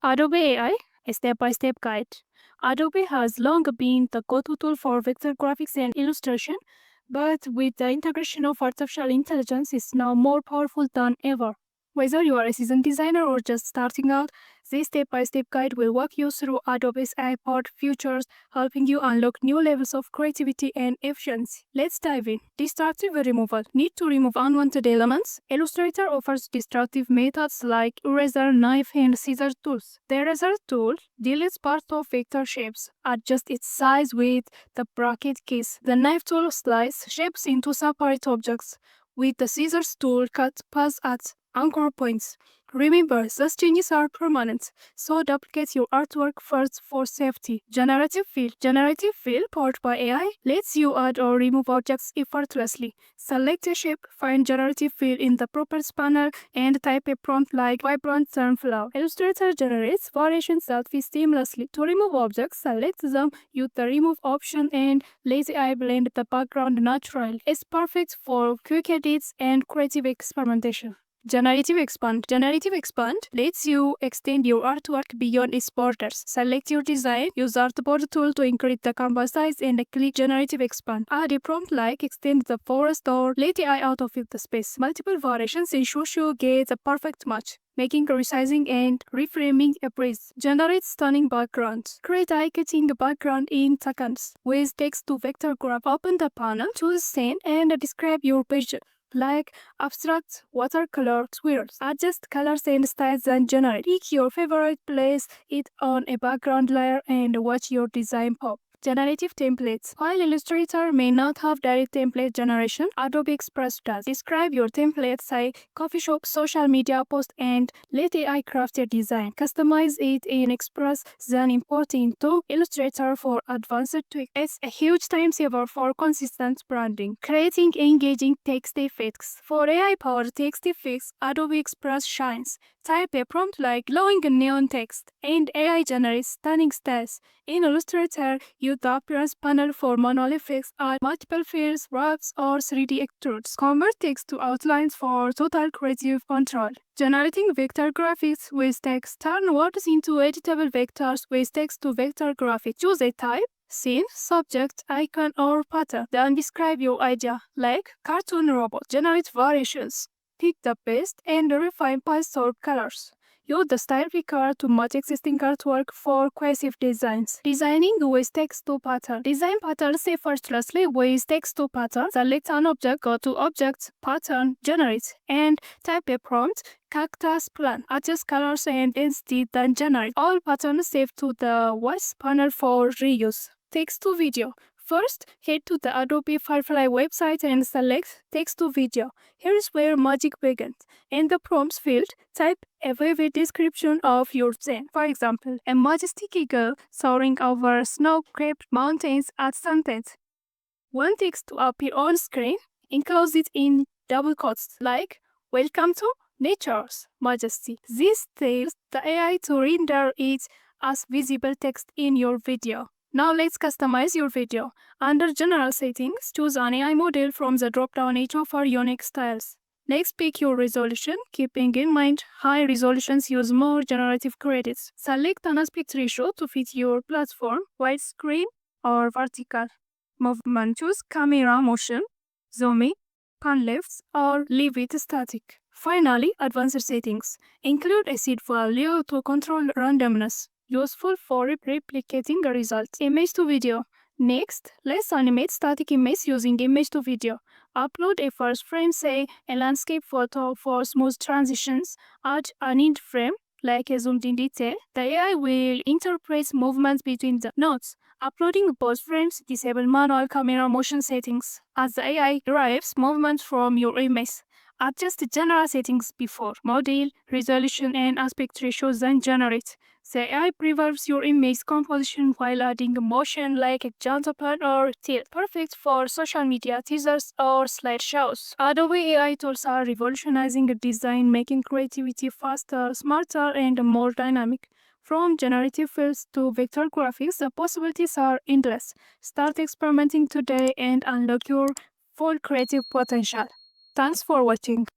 Adobe AI, a step-by-step guide. Adobe has long been the go-to tool for vector graphics and illustration, but with the integration of artificial intelligence, it's now more powerful than ever. Whether you are a seasoned designer or just starting out, this step-by-step guide will walk you through Adobe's AI-powered features, helping you unlock new levels of creativity and efficiency. Let's dive in. Destructive removal. Need to remove unwanted elements? Illustrator offers destructive methods like eraser, knife, and scissors tools. The eraser tool deletes part of vector shapes, adjusts its size with the bracket keys. The knife tool slices shapes into separate objects. With the scissors tool, cut paths at anchor points. Remember, those changes are permanent, so duplicate your artwork first for safety. Generative Fill. Generative Fill, powered by AI, lets you add or remove objects effortlessly. Select a shape, find Generative Fill in the Properties panel, and type a prompt like vibrant sunflower. Illustrator generates variations that fit seamlessly. To remove objects, select them, use the Remove option, and let AI blend the background naturally. It's perfect for quick edits and creative experimentation. Generative Expand. Generative Expand lets you extend your artwork beyond its borders. Select your design, use Artboard tool to increase the canvas size, and click Generative Expand. Add a prompt like extend the forest or let AI out of the space. Multiple variations ensures you get the perfect match, making resizing and reframing a breeze. Generate stunning backgrounds. Create eye-catching background in seconds. With text-to-vector graph, open the panel, choose scene, and describe your page like abstract, watercolor, swirls. Adjust colors and styles and generate. Pick your favorite, place it on a background layer, and watch your design pop. Generative templates. While Illustrator may not have direct template generation, Adobe Express does. Describe your template, say coffee shop, social media post, and let AI craft your design. Customize it in Express, then import into Illustrator for advanced tweaks. It's a huge time saver for consistent branding. Creating engaging text effects. For AI-powered text effects, Adobe Express shines. Type a prompt like glowing neon text, and AI generates stunning styles. In Illustrator, use the Appearance panel for manual effects, add multiple fills, wraps, or 3D extrudes. Convert text to outlines for total creative control. Generating vector graphics with text. Turn words into editable vectors with text-to-vector graphics. Choose a type, scene, subject, icon, or pattern. Then describe your idea, like cartoon robot. Generate variations. Pick the best and refine paths or colors. Use the style picker to match existing artwork for cohesive designs. Designing with text-to-pattern. Design patterns effortlessly with text-to-pattern. Select an object, go to Objects, Pattern, Generate, and type a prompt, Cactus Plan. Adjust colors and density, then generate. All patterns saved to the Voice panel for reuse. Text-to-video. First, head to the Adobe Firefly website and select Text to Video. Here is where magic begins. In the Prompts field, type a vivid description of your scene. For example, a majestic eagle soaring over snow-capped mountains at sunset. Want text to appear on screen? Enclose it in double quotes, like, "Welcome to nature's majesty." This tells the AI to render it as visible text in your video. Now let's customize your video. Under General Settings, choose an AI model from the drop-down each of our unique styles. Next, pick your resolution, keeping in mind high resolutions use more generative credits. Select an aspect ratio to fit your platform, widescreen or vertical. Movement, choose camera motion, zoom in, pan left, or leave it static. Finally, advanced settings. Include a seed value to control randomness, useful for replicating a result. Image to video. Next, let's animate static image using image to video. Upload a first frame, say a landscape photo for smooth transitions. Add an end frame, like a zoomed in detail. The AI will interpret movements between the nodes. Uploading both frames, disable manual camera motion settings, as the AI derives movement from your image. Adjust the general settings before model, resolution, and aspect ratios, then generate. The AI preserves your image composition while adding motion like a jump-up or tilt, perfect for social media teasers or slideshows. Adobe AI tools are revolutionizing design, making creativity faster, smarter, and more dynamic. From generative fields to vector graphics, the possibilities are endless. Start experimenting today and unlock your full creative potential. Thanks for watching.